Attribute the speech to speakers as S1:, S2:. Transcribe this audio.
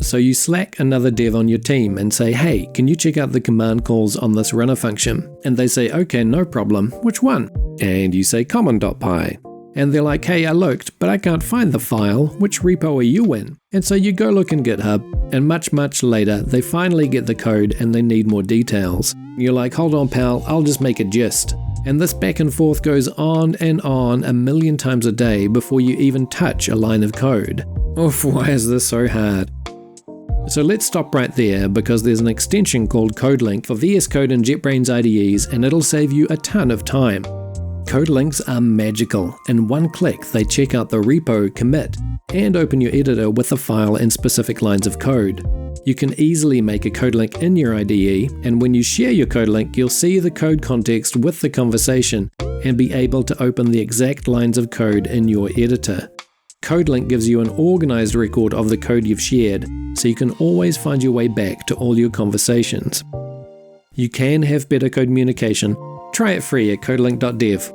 S1: So you Slack another dev on your team and say, hey, can you check out the command calls on this runner function? And they say, okay, no problem, which one? And you say common.py. And they're like, hey, I looked, but I can't find the file, which repo are you in? And so you go look in GitHub, and much later, they finally get the code and they need more details. You're like, hold on pal, I'll just make a gist. And this back and forth goes on and on a million times a day before you even touch a line of code. Oof, why is this so hard? So let's stop right there because there's an extension called CodeLink for VS Code and JetBrains IDEs and it'll save you a ton of time. CodeLinks are magical. In one click, they check out the repo, commit, and open your editor with the file and specific lines of code. You can easily make a CodeLink in your IDE, and when you share your CodeLink, you'll see the code context with the conversation and be able to open the exact lines of code in your editor. CodeLink gives you an organized record of the code you've shared, so you can always find your way back to all your conversations. You can have better code communication. Try it free at codelink.dev.